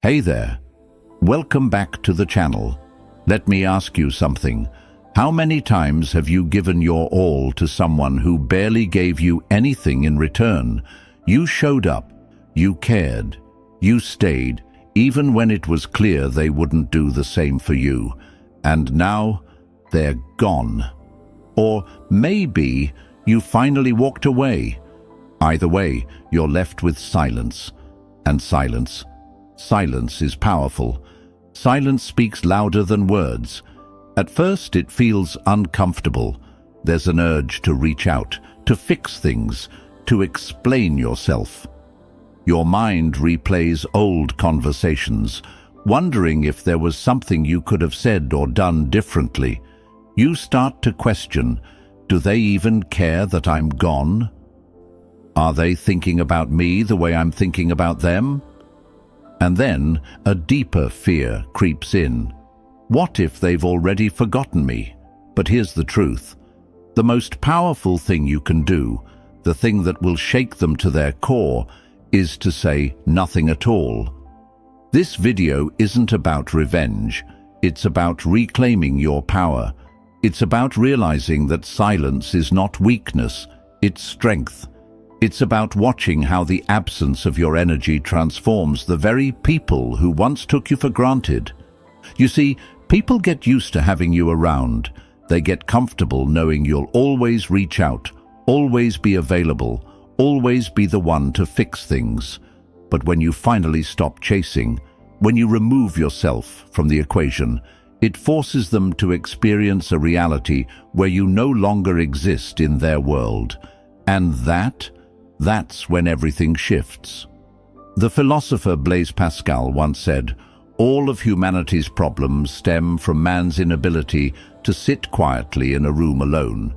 Hey there, welcome back to the channel. Let me ask you something. How many times have you given your all to someone who barely gave you anything in return? You showed up, you cared, you stayed, even when it was clear they wouldn't do the same for you. And now, they're gone. Or maybe you finally walked away. Either way, you're left with silence. And silence is powerful. Silence speaks louder than words. At first, it feels uncomfortable. There's an urge to reach out, to fix things, to explain yourself. Your mind replays old conversations, wondering if there was something you could have said or done differently. You start to question, do they even care that I'm gone? Are they thinking about me the way I'm thinking about them? And then a deeper fear creeps in. What if they've already forgotten me? But here's the truth. The most powerful thing you can do, the thing that will shake them to their core, is to say nothing at all. This video isn't about revenge. It's about reclaiming your power. It's about realizing that silence is not weakness, it's strength. It's about watching how the absence of your energy transforms the very people who once took you for granted. You see, people get used to having you around. They get comfortable knowing you'll always reach out, always be available, always be the one to fix things. But when you finally stop chasing, when you remove yourself from the equation, it forces them to experience a reality where you no longer exist in their world. And that's when everything shifts. The philosopher Blaise Pascal once said, "All of humanity's problems stem from man's inability to sit quietly in a room alone."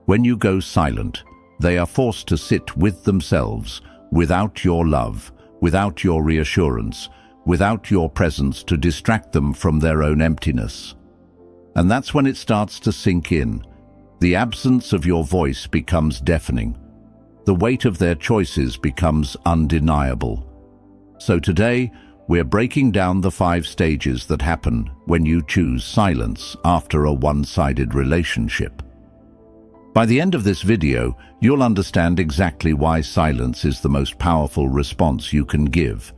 When you go silent, they are forced to sit with themselves, without your love, without your reassurance, without your presence to distract them from their own emptiness. And that's when it starts to sink in. The absence of your voice becomes deafening. The weight of their choices becomes undeniable. So today, we're breaking down the 5 stages that happen when you choose silence after a one-sided relationship. By the end of this video, you'll understand exactly why silence is the most powerful response you can give.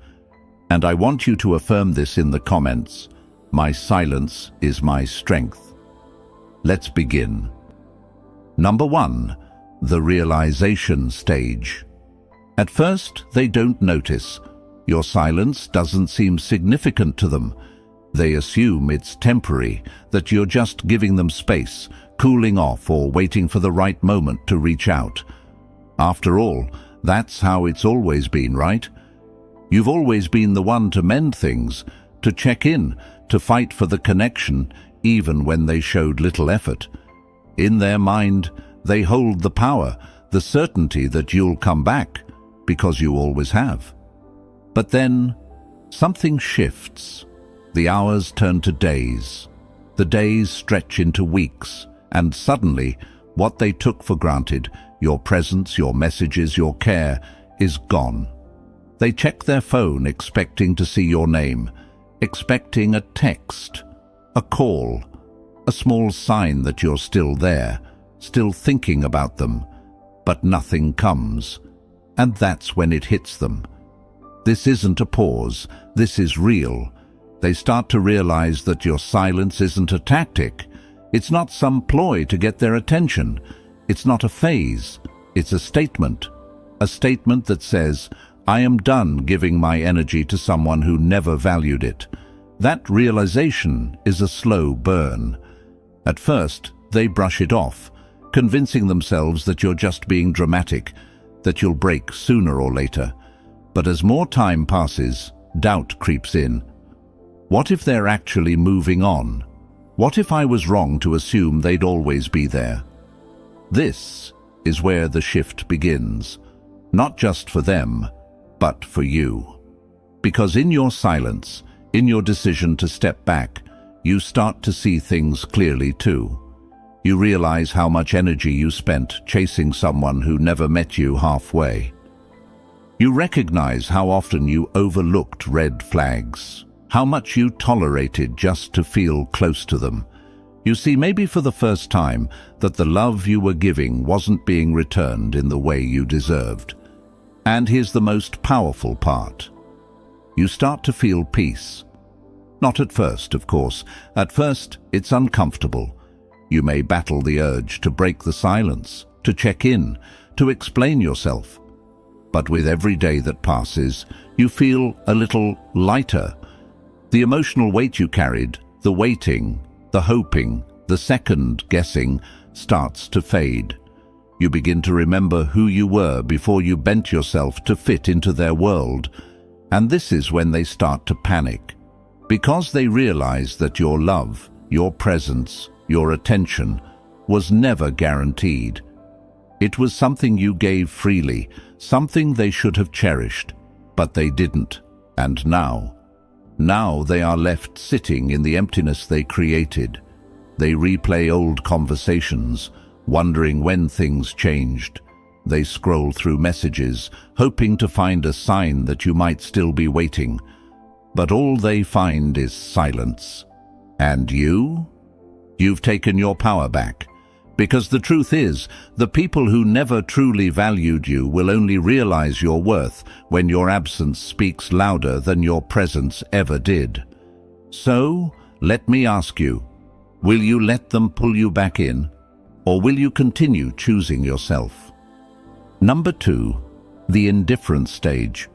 And I want you to affirm this in the comments. My silence is my strength. Let's begin. Number 1. The realization stage. At first, they don't notice. Your silence doesn't seem significant to them. They assume it's temporary, that you're just giving them space, cooling off or waiting for the right moment to reach out. After all, that's how it's always been, right? You've always been the one to mend things, to check in, to fight for the connection, even when they showed little effort. In their mind, they hold the power, the certainty that you'll come back, because you always have. But then, something shifts. The hours turn to days. The days stretch into weeks, and suddenly, what they took for granted, your presence, your messages, your care, is gone. They check their phone expecting to see your name, expecting a text, a call, a small sign that you're still there, still thinking about them, but nothing comes. And that's when it hits them. This isn't a pause, this is real. They start to realize that your silence isn't a tactic. It's not some ploy to get their attention. It's not a phase. It's a statement. A statement that says, I am done giving my energy to someone who never valued it. That realization is a slow burn. At first, they brush it off, convincing themselves that you're just being dramatic, that you'll break sooner or later. But as more time passes, doubt creeps in. What if they're actually moving on? What if I was wrong to assume they'd always be there? This is where the shift begins, not just for them, but for you. Because in your silence, in your decision to step back, you start to see things clearly too. You realize how much energy you spent chasing someone who never met you halfway. You recognize how often you overlooked red flags, how much you tolerated just to feel close to them. You see, maybe for the first time, that the love you were giving wasn't being returned in the way you deserved. And here's the most powerful part. You start to feel peace. Not at first, of course. At first, it's uncomfortable. You may battle the urge to break the silence, to check in, to explain yourself. But with every day that passes, you feel a little lighter. The emotional weight you carried, the waiting, the hoping, the second-guessing, starts to fade. You begin to remember who you were before you bent yourself to fit into their world. And this is when they start to panic, because they realize that your love, your presence, your attention was never guaranteed. It was something you gave freely, something they should have cherished, but they didn't. And now they are left sitting in the emptiness they created. They replay old conversations, wondering when things changed. They scroll through messages, hoping to find a sign that you might still be waiting. But all they find is silence. And you've taken your power back. Because the truth is, the people who never truly valued you will only realize your worth when your absence speaks louder than your presence ever did. So, let me ask you, will you let them pull you back in, or will you continue choosing yourself? Number 2, the indifference stage.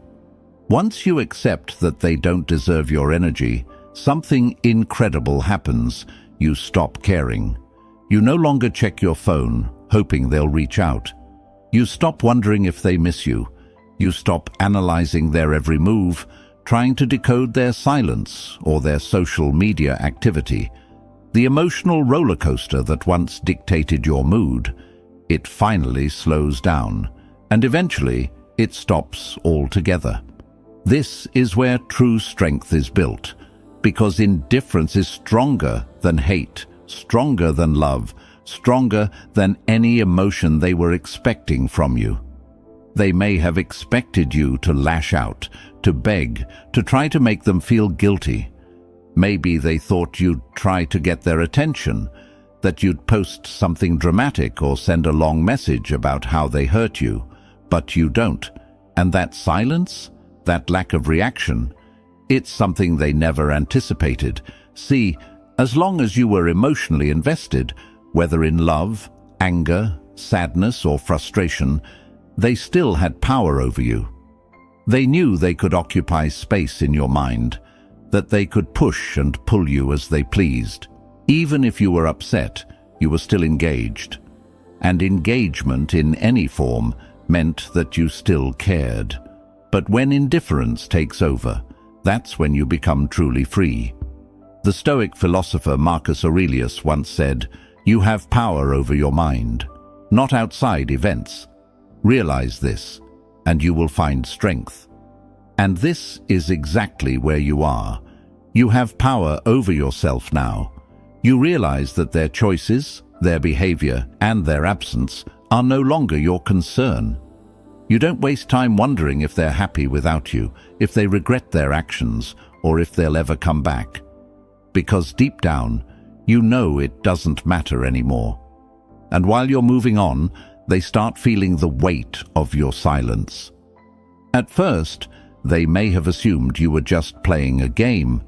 Once you accept that they don't deserve your energy, something incredible happens. You stop caring. You no longer check your phone, hoping they'll reach out. You stop wondering if they miss you. You stop analyzing their every move, trying to decode their silence or their social media activity. The emotional roller coaster that once dictated your mood, it finally slows down, and eventually it stops altogether. This is where true strength is built, because indifference is stronger than hate, stronger than love, stronger than any emotion they were expecting from you. They may have expected you to lash out, to beg, to try to make them feel guilty. Maybe they thought you'd try to get their attention, that you'd post something dramatic or send a long message about how they hurt you, but you don't. And that silence, that lack of reaction, it's something they never anticipated. See, as long as you were emotionally invested, whether in love, anger, sadness, or frustration, they still had power over you. They knew they could occupy space in your mind, that they could push and pull you as they pleased. Even if you were upset, you were still engaged. And engagement in any form meant that you still cared. But when indifference takes over, that's when you become truly free. The Stoic philosopher Marcus Aurelius once said, "You have power over your mind, not outside events. Realize this, and you will find strength." And this is exactly where you are. You have power over yourself now. You realize that their choices, their behavior, and their absence are no longer your concern. You don't waste time wondering if they're happy without you, if they regret their actions, or if they'll ever come back. Because deep down, you know it doesn't matter anymore. And while you're moving on, they start feeling the weight of your silence. At first, they may have assumed you were just playing a game,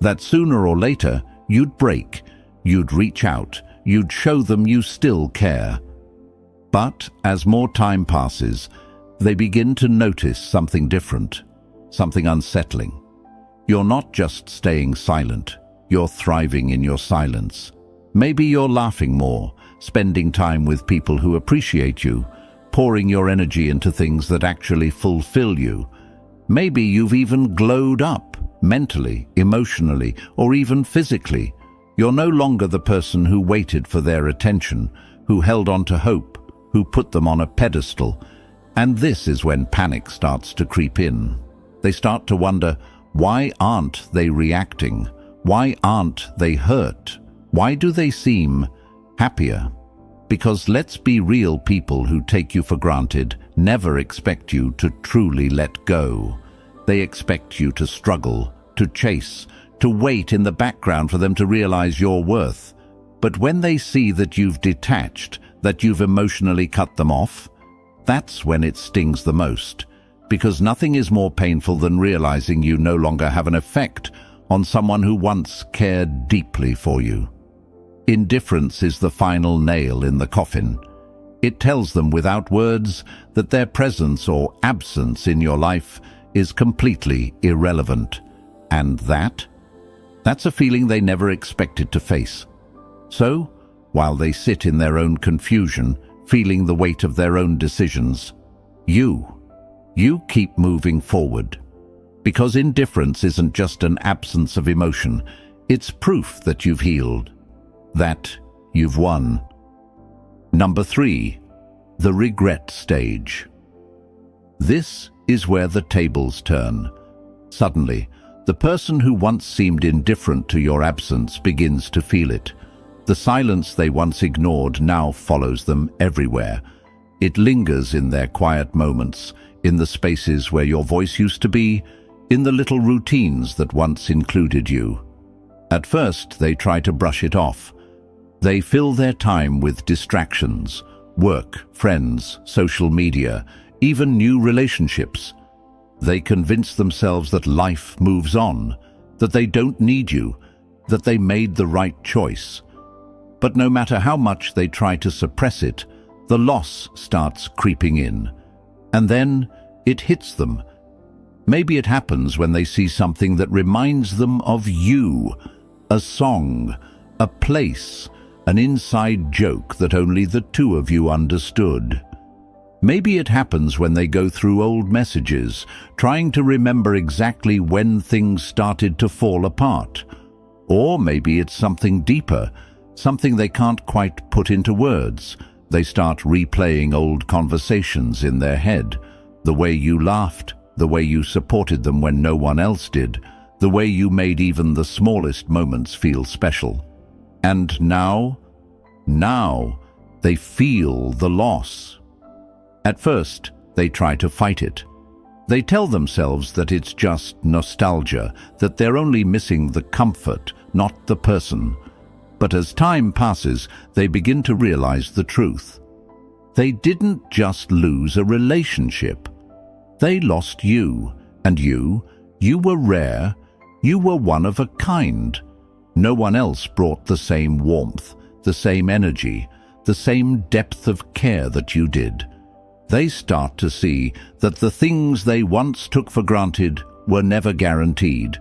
that sooner or later you'd break, you'd reach out, you'd show them you still care. But as more time passes, they begin to notice something different, something unsettling. You're not just staying silent, you're thriving in your silence. Maybe you're laughing more, spending time with people who appreciate you, pouring your energy into things that actually fulfill you. Maybe you've even glowed up, mentally, emotionally, or even physically. You're no longer the person who waited for their attention, who held on to hope, who put them on a pedestal. And this is when panic starts to creep in. They start to wonder, why aren't they reacting? Why aren't they hurt? Why do they seem happier? Because let's be real, people who take you for granted never expect you to truly let go. They expect you to struggle, to chase, to wait in the background for them to realize your worth. But when they see that you've detached, that you've emotionally cut them off, that's when it stings the most. Because nothing is more painful than realizing you no longer have an effect on someone who once cared deeply for you. Indifference is the final nail in the coffin. It tells them without words that their presence or absence in your life is completely irrelevant. And that's a feeling they never expected to face. So, while they sit in their own confusion, feeling the weight of their own decisions, you keep moving forward. Because indifference isn't just an absence of emotion, it's proof that you've healed, that you've won. Number 3, the regret stage. This is where the tables turn. Suddenly, the person who once seemed indifferent to your absence begins to feel it. The silence they once ignored now follows them everywhere. It lingers in their quiet moments, in the spaces where your voice used to be, in the little routines that once included you. At first, they try to brush it off. They fill their time with distractions, work, friends, social media, even new relationships. They convince themselves that life moves on, that they don't need you, that they made the right choice. But no matter how much they try to suppress it, the loss starts creeping in. And then it hits them. Maybe it happens when they see something that reminds them of you, a song, a place, an inside joke that only the two of you understood. Maybe it happens when they go through old messages, trying to remember exactly when things started to fall apart. Or maybe it's something deeper, something they can't quite put into words. They start replaying old conversations in their head, the way you laughed, the way you supported them when no one else did, the way you made even the smallest moments feel special. And now they feel the loss. At first, they try to fight it. They tell themselves that it's just nostalgia, that they're only missing the comfort, not the person. But as time passes, they begin to realize the truth. They didn't just lose a relationship. They lost you, and you were rare, you were one of a kind. No one else brought the same warmth, the same energy, the same depth of care that you did. They start to see that the things they once took for granted were never guaranteed,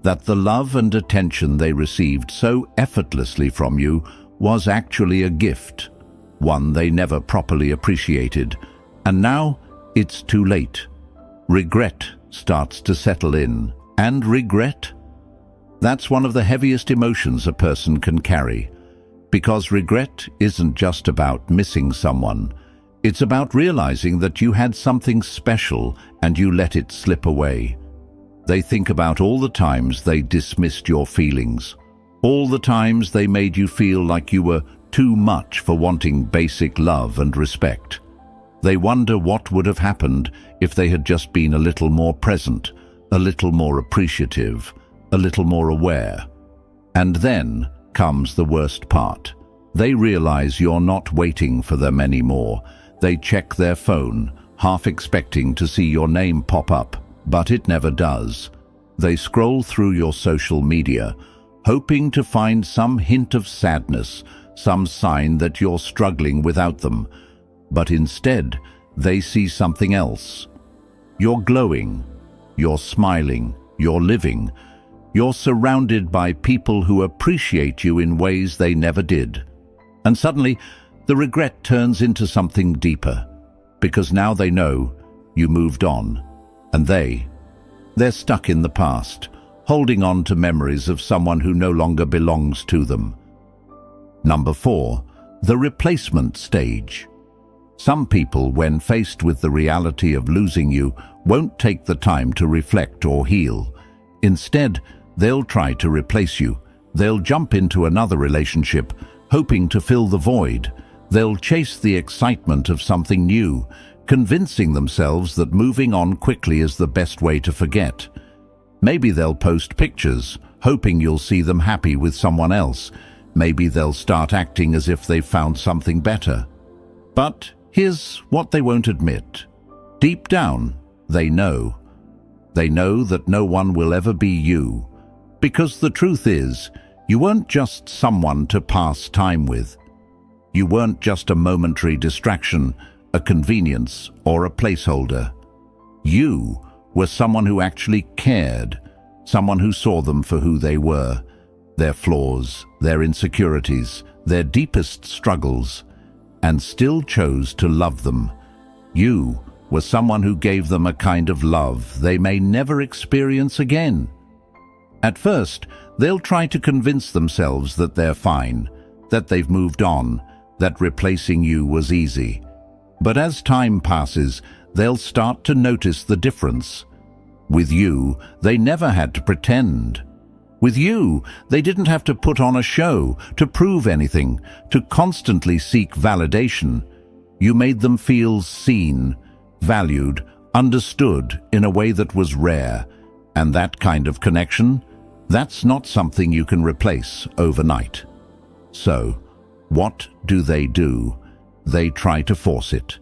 that the love and attention they received so effortlessly from you was actually a gift, one they never properly appreciated. And now it's too late. Regret starts to settle in. And regret? That's one of the heaviest emotions a person can carry. Because regret isn't just about missing someone. It's about realizing that you had something special and you let it slip away. They think about all the times they dismissed your feelings, all the times they made you feel like you were too much for wanting basic love and respect. They wonder what would have happened if they had just been a little more present, a little more appreciative, a little more aware. And then comes the worst part. They realize you're not waiting for them anymore. They check their phone, half expecting to see your name pop up, but it never does. They scroll through your social media, hoping to find some hint of sadness, some sign that you're struggling without them. But instead, they see something else. You're glowing, you're smiling, you're living. You're surrounded by people who appreciate you in ways they never did. And suddenly, the regret turns into something deeper, because now they know you moved on, and they're stuck in the past, holding on to memories of someone who no longer belongs to them. Number 4, the replacement stage. Some people, when faced with the reality of losing you, won't take the time to reflect or heal. Instead, they'll try to replace you. They'll jump into another relationship, hoping to fill the void. They'll chase the excitement of something new, convincing themselves that moving on quickly is the best way to forget. Maybe they'll post pictures, hoping you'll see them happy with someone else. Maybe they'll start acting as if they've found something better. But here's what they won't admit. Deep down, they know. They know that no one will ever be you. Because the truth is, you weren't just someone to pass time with. You weren't just a momentary distraction, a convenience, or a placeholder. You were someone who actually cared, someone who saw them for who they were, their flaws, their insecurities, their deepest struggles, and still chose to love them. You were someone who gave them a kind of love they may never experience again. At first, they'll try to convince themselves that they're fine, that they've moved on, that replacing you was easy. But as time passes, they'll start to notice the difference. With you, they never had to pretend. With you, they didn't have to put on a show, to prove anything, to constantly seek validation. You made them feel seen, valued, understood in a way that was rare. And that kind of connection, that's not something you can replace overnight. So, what do? They try to force it.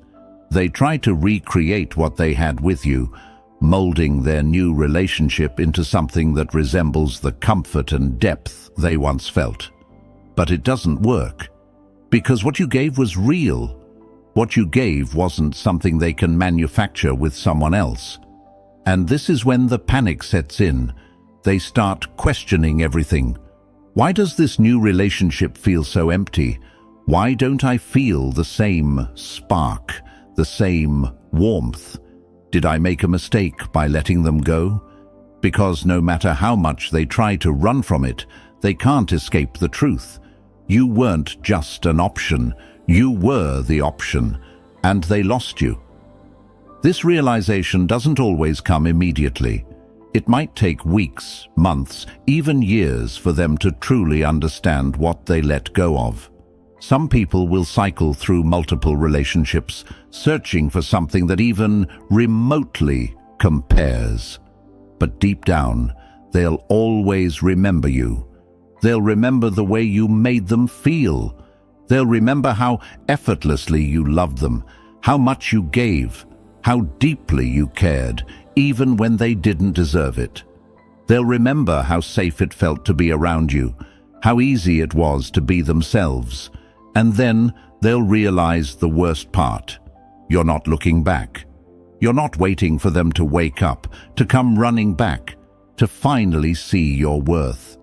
They try to recreate what they had with you, molding their new relationship into something that resembles the comfort and depth they once felt. But it doesn't work, because what you gave was real. What you gave wasn't something they can manufacture with someone else. And this is when the panic sets in. They start questioning everything. Why does this new relationship feel so empty? Why don't I feel the same spark, the same warmth? Did I make a mistake by letting them go? Because no matter how much they try to run from it, they can't escape the truth. You weren't just an option, you were the option, and they lost you. This realization doesn't always come immediately. It might take weeks, months, even years for them to truly understand what they let go of. Some people will cycle through multiple relationships, searching for something that even remotely compares. But deep down, they'll always remember you. They'll remember the way you made them feel. They'll remember how effortlessly you loved them, how much you gave, how deeply you cared, even when they didn't deserve it. They'll remember how safe it felt to be around you, how easy it was to be themselves. And then they'll realize the worst part. You're not looking back. You're not waiting for them to wake up, to come running back, to finally see your worth.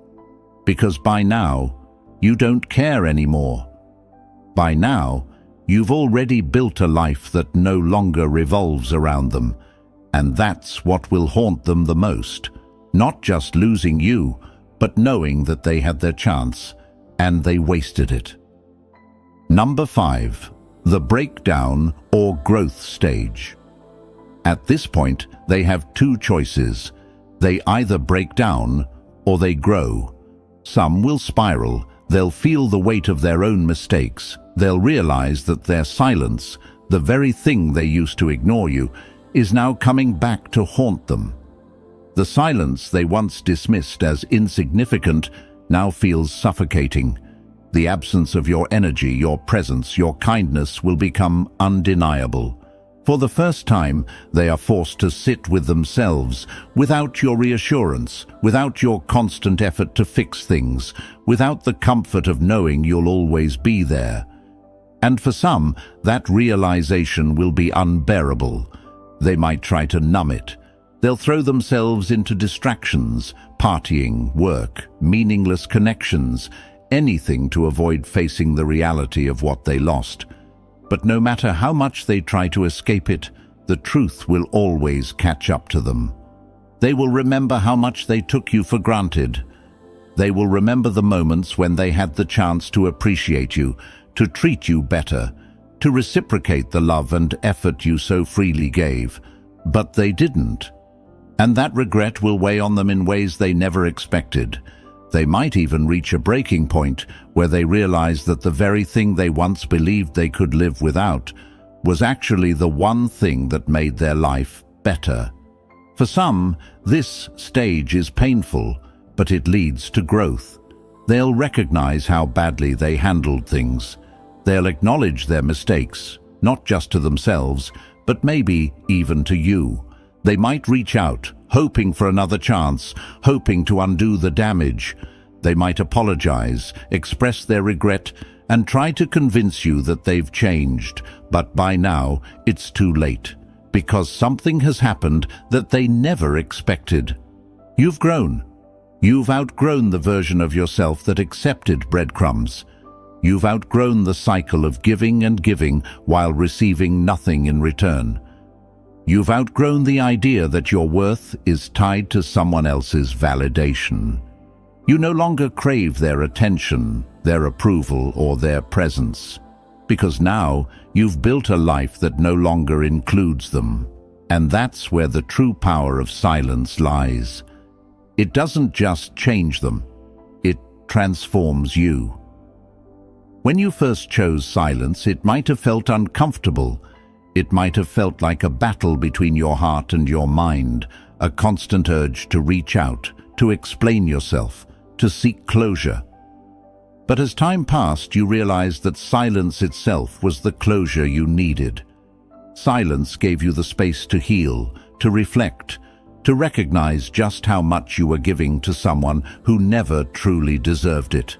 Because by now, you don't care anymore. By now, you've already built a life that no longer revolves around them. And that's what will haunt them the most. Not just losing you, but knowing that they had their chance, and they wasted it. Number 5. The breakdown or growth stage. At this point, they have two choices. They either break down or they grow. Some will spiral. They'll feel the weight of their own mistakes. They'll realize that their silence, the very thing they used to ignore you, is now coming back to haunt them. The silence they once dismissed as insignificant now feels suffocating. The absence of your energy, your presence, your kindness will become undeniable. For the first time, they are forced to sit with themselves, without your reassurance, without your constant effort to fix things, without the comfort of knowing you'll always be there. And for some, that realization will be unbearable. They might try to numb it. They'll throw themselves into distractions, partying, work, meaningless connections, anything to avoid facing the reality of what they lost. But no matter how much they try to escape it, the truth will always catch up to them. They will remember how much they took you for granted. They will remember the moments when they had the chance to appreciate you, to treat you better, to reciprocate the love and effort you so freely gave. But they didn't. And that regret will weigh on them in ways they never expected. They might even reach a breaking point where they realize that the very thing they once believed they could live without was actually the one thing that made their life better. For some, this stage is painful, but it leads to growth. They'll recognize how badly they handled things. They'll acknowledge their mistakes, not just to themselves, but maybe even to you. They might reach out, hoping for another chance, hoping to undo the damage. They might apologize, express their regret, and try to convince you that they've changed. But by now, it's too late, because something has happened that they never expected. You've grown. You've outgrown the version of yourself that accepted breadcrumbs. You've outgrown the cycle of giving and giving while receiving nothing in return. You've outgrown the idea that your worth is tied to someone else's validation. You no longer crave their attention, their approval, or their presence, because now you've built a life that no longer includes them. And that's where the true power of silence lies. It doesn't just change them, it transforms you. When you first chose silence, it might have felt uncomfortable. It might have felt like a battle between your heart and your mind, a constant urge to reach out, to explain yourself, to seek closure. But as time passed, you realized that silence itself was the closure you needed. Silence gave you the space to heal, to reflect, to recognize just how much you were giving to someone who never truly deserved it.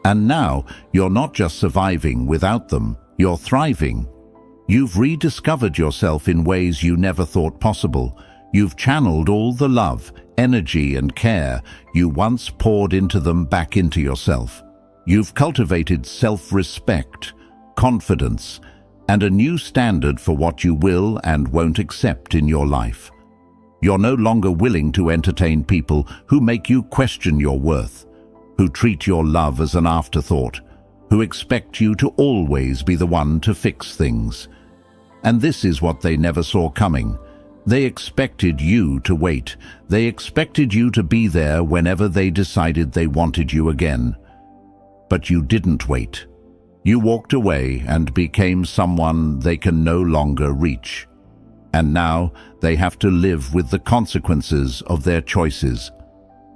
And now, you're not just surviving without them, you're thriving. You've rediscovered yourself in ways you never thought possible. You've channeled all the love, energy, and care you once poured into them back into yourself. You've cultivated self-respect, confidence, and a new standard for what you will and won't accept in your life. You're no longer willing to entertain people who make you question your worth, who treat your love as an afterthought, who expect you to always be the one to fix things. And this is what they never saw coming. They expected you to wait. They expected you to be there whenever they decided they wanted you again. But you didn't wait. You walked away and became someone they can no longer reach. And now they have to live with the consequences of their choices.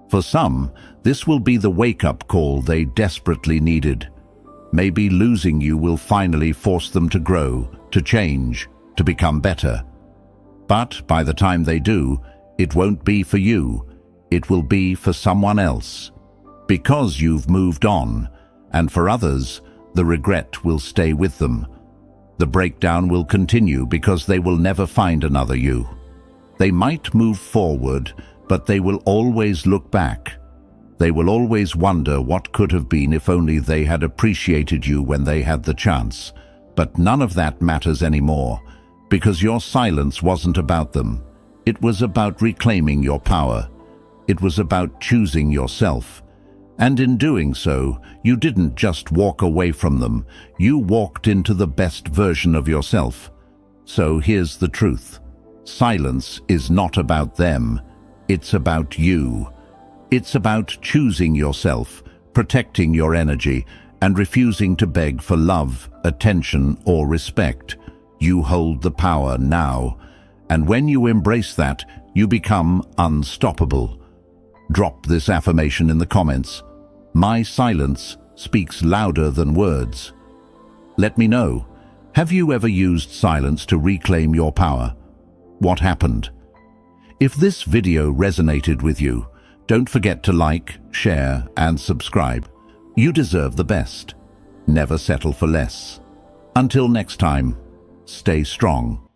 For some, this will be the wake-up call they desperately needed. Maybe losing you will finally force them to grow, to change, to become better. But by the time they do, it won't be for you. It will be for someone else. Because you've moved on, and for others, the regret will stay with them. The breakdown will continue because they will never find another you. They might move forward, but they will always look back. They will always wonder what could have been if only they had appreciated you when they had the chance. But none of that matters anymore, because your silence wasn't about them. It was about reclaiming your power. It was about choosing yourself. And in doing so, you didn't just walk away from them. You walked into the best version of yourself. So here's the truth. Silence is not about them. It's about you. It's about choosing yourself, protecting your energy, and refusing to beg for love, attention, or respect. You hold the power now. And when you embrace that, you become unstoppable. Drop this affirmation in the comments. My silence speaks louder than words. Let me know. Have you ever used silence to reclaim your power? What happened? If this video resonated with you, don't forget to like, share, and subscribe. You deserve the best. Never settle for less. Until next time, stay strong.